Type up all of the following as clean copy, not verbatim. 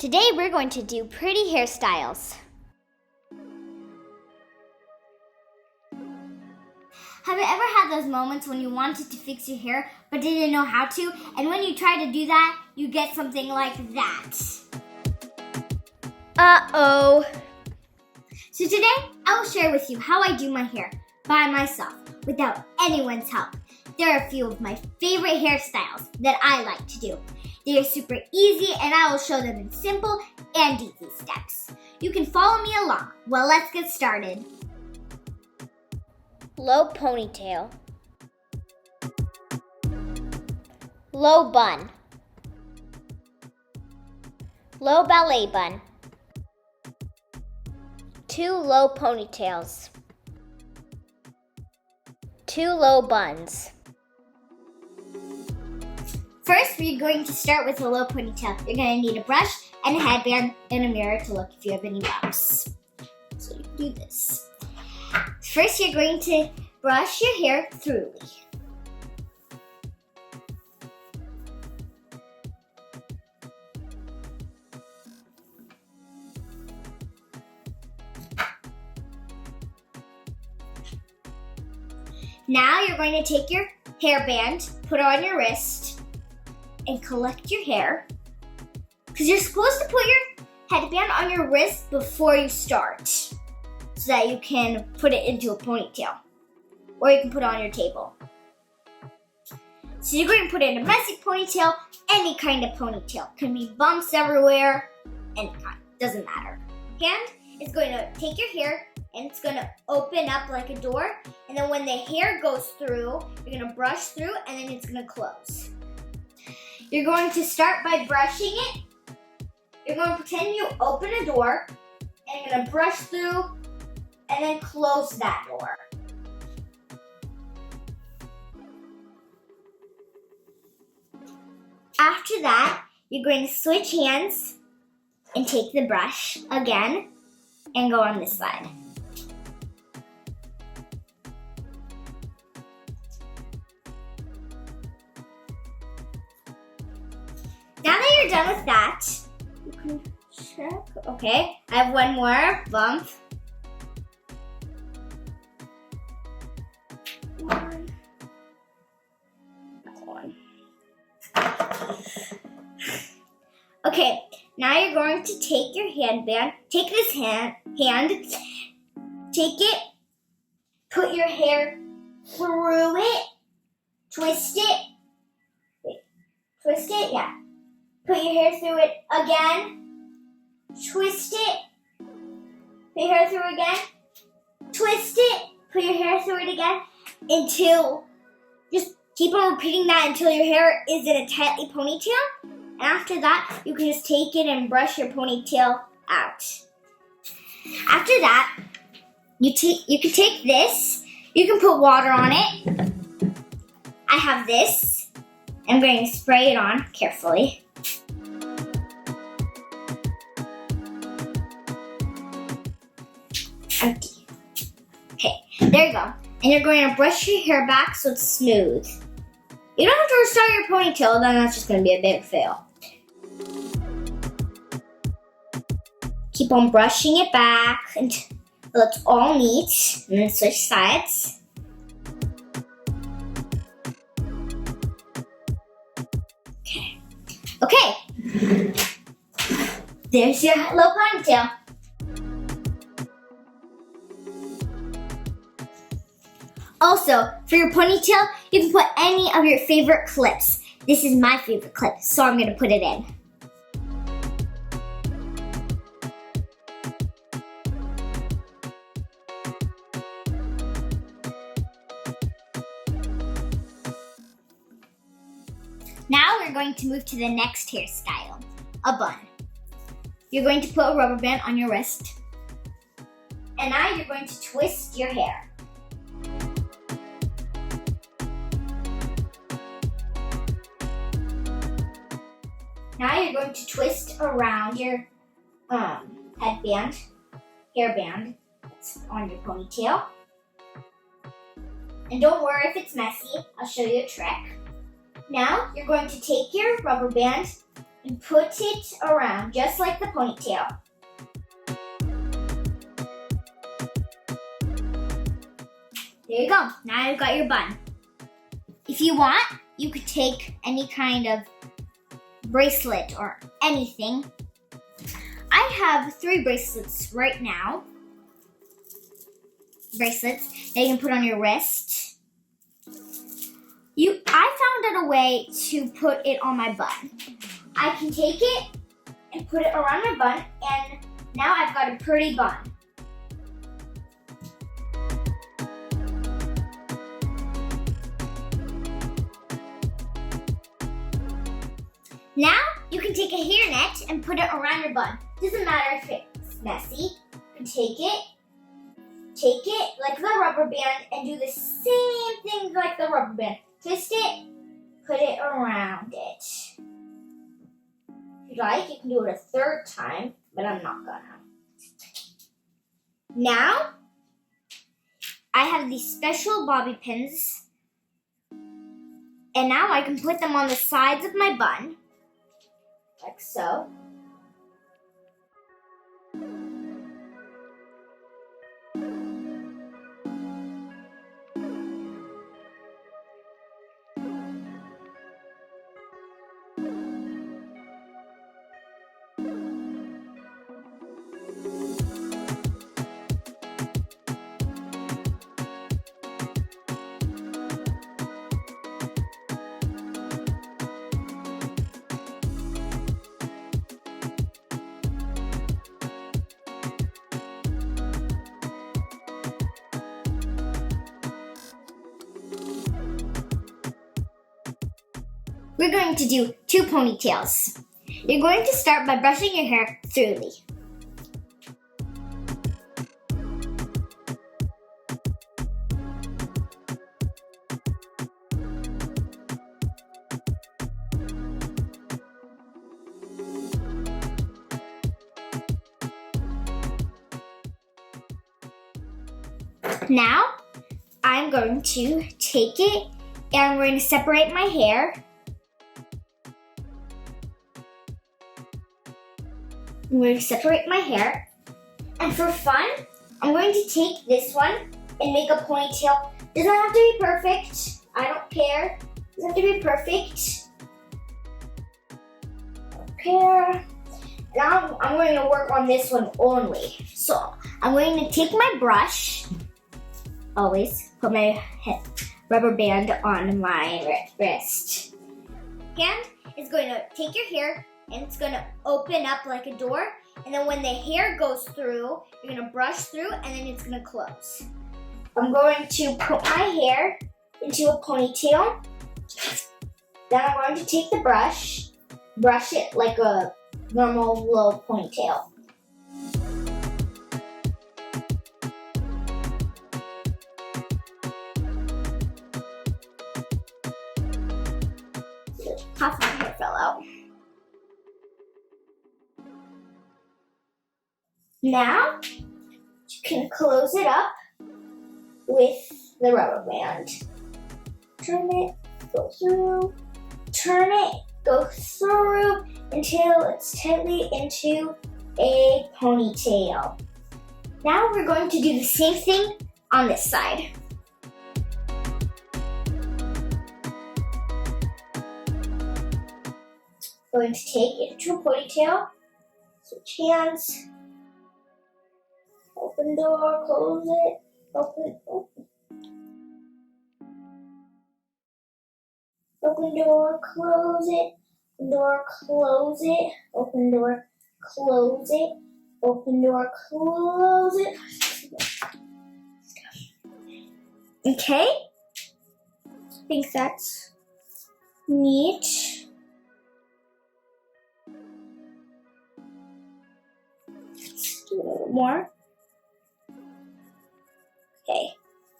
Today we're going to do pretty hairstyles. Have you ever had those moments when you wanted to fix your hair but didn't know how to? And when you try to do that, you get something like that. Uh-oh. So today, I will share with you how I do my hair by myself without anyone's help. There are a few of my favorite hairstyles that I like to do. They are super easy and I will show them in simple and easy steps. You can follow me along. Well, let's get started. Low ponytail. Low bun. Low ballet bun. 2 low ponytails. 2 low buns. First, we're going to start with a low ponytail. You're going to need a brush and a headband and a mirror to look if you have any bumps. So you do this. First, you're going to brush your hair thoroughly. Now you're going to take your hairband, put it on your wrist, and collect your hair. Because you're supposed to put your headband on your wrist before you start, so that you can put it into a ponytail. Or you can put it on your table. So you're going to put it in a messy ponytail, any kind of ponytail. Can be bumps everywhere, any kind, doesn't matter. Hand is going to take your hair and it's going to open up like a door. And then when the hair goes through, you're going to brush through and then it's going to close. You're going to start by brushing it. You're going to pretend you open a door and you're going to brush through and then close that door. After that, you're going to switch hands and take the brush again and go on this side. Now that you're done with that, you can check. Okay, I have one more bump. One. Okay, now you're going to take your headband, take this hand, take it, put your hair through it, twist it, yeah. Put your hair through it again, twist it, put your hair through again, twist it, put your hair through it again, until, just keep on repeating that until your hair is in a tightly ponytail. And after that, you can just take it and brush your ponytail out. After that, you can take this, you can put water on it. I have this. I'm going to spray it on carefully. Empty. Okay, there you go. And you're going to brush your hair back so it's smooth. You don't have to restart your ponytail, then that's just going to be a big fail. Keep on brushing it back until it's all neat, and then switch sides. Okay. There's your low ponytail. Also, for your ponytail, you can put any of your favorite clips. This is my favorite clip, so I'm going to put it in. Now we're going to move to the next hairstyle, a bun. You're going to put a rubber band on your wrist. And now you're going to twist your hair. Now you're going to twist around your hairband that's on your ponytail. And don't worry if it's messy, I'll show you a trick. Now you're going to take your rubber band, and put it around just like the ponytail. There you go. Now you've got your bun. If you want, you could take any kind of bracelet or anything. I have 3 bracelets right now. Bracelets that you can put on your wrist. I found out a way to put it on my bun. I can take it and put it around my bun, and now I've got a pretty bun. Now you can take a hairnet and put it around your bun. Doesn't matter if it's messy. You can take it like the rubber band and do the same thing like the rubber band. Twist it, put it around it. If you like, you can do it a 3rd time, but I'm not gonna. Now, I have these special bobby pins, and now I can put them on the sides of my bun, like so. We're going to do 2 ponytails. You're going to start by brushing your hair thoroughly. Now, I'm going to take it and I'm going to separate my hair. I'm going to separate my hair. And for fun, I'm going to take this one and make a ponytail. Doesn't have to be perfect. I don't care. Doesn't have to be perfect. Okay. Now I'm going to work on this one only. So I'm going to take my brush. Always put my rubber band on my wrist. Hand is going to take your hair and it's going to open up like a door. And then when the hair goes through, you're going to brush through and then it's going to close. I'm going to put my hair into a ponytail. Then I'm going to take the brush it like a normal low ponytail. Half of my hair fell out. Now, you can close it up with the rubber band. Turn it, go through, turn it, go through until it's tightly into a ponytail. Now we're going to do the same thing on this side. Going to take it into a ponytail, switch hands, open door, close it, open. Open door, close it, open door, close it, open door, close it, open door, close it. Okay, I think that's neat. Let's do a little more. Okay,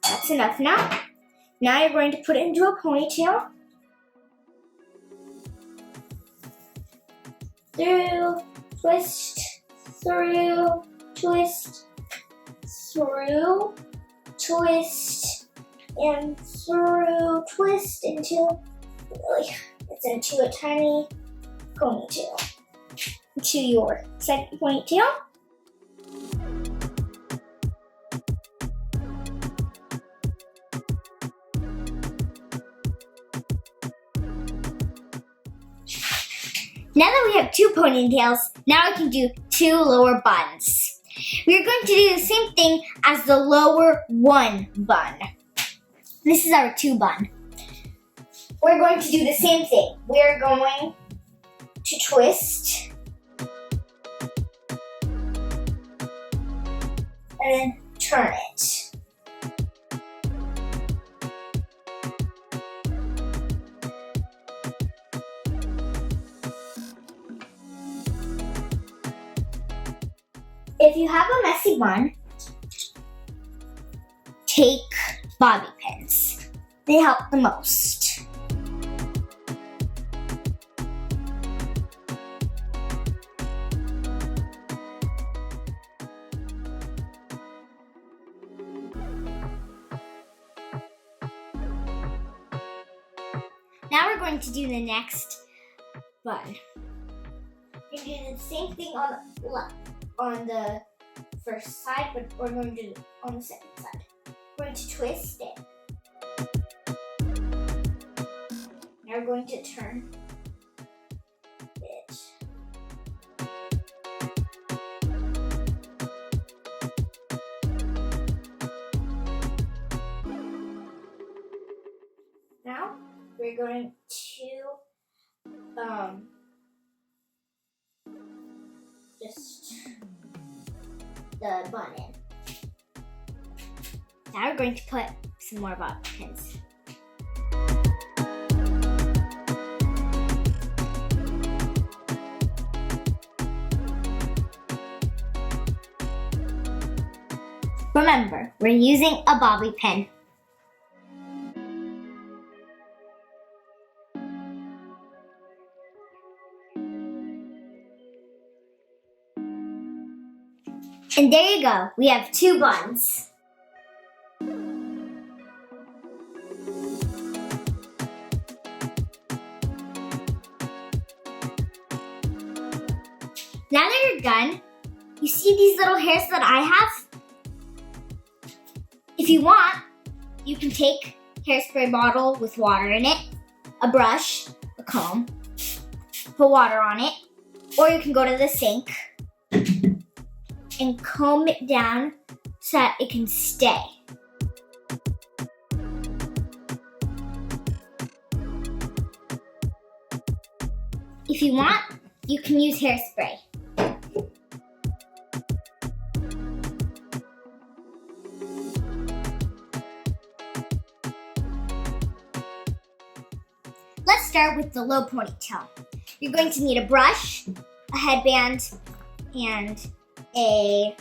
that's enough now. Now you're going to put it into a ponytail. Through, twist, through, twist, through, twist, and through, twist until really it's into a tiny ponytail to your second ponytail. Now that we have 2 ponytails, now we can do 2 lower buns. We're going to do the same thing as the lower 1 bun. This is our 2 bun. We're going to do the same thing. We're going to twist and then turn it. If you have a messy bun, take bobby pins. They help the most. Now we're going to do the next bun. We're going to do the same thing on the first side, but we're going to do it on the second side. We're going to twist it. Now we're going to turn it. Now we're going to just the bun in. Now we're going to put some more bobby pins. Remember, we're using a bobby pin. And there you go, we have 2 buns. Now that you're done, you see these little hairs that I have? If you want, you can take a hairspray bottle with water in it, a brush, a comb, put water on it, or you can go to the sink and comb it down so that it can stay. If you want, you can use hairspray. Let's start with the low ponytail. You're going to need a brush, a headband, and a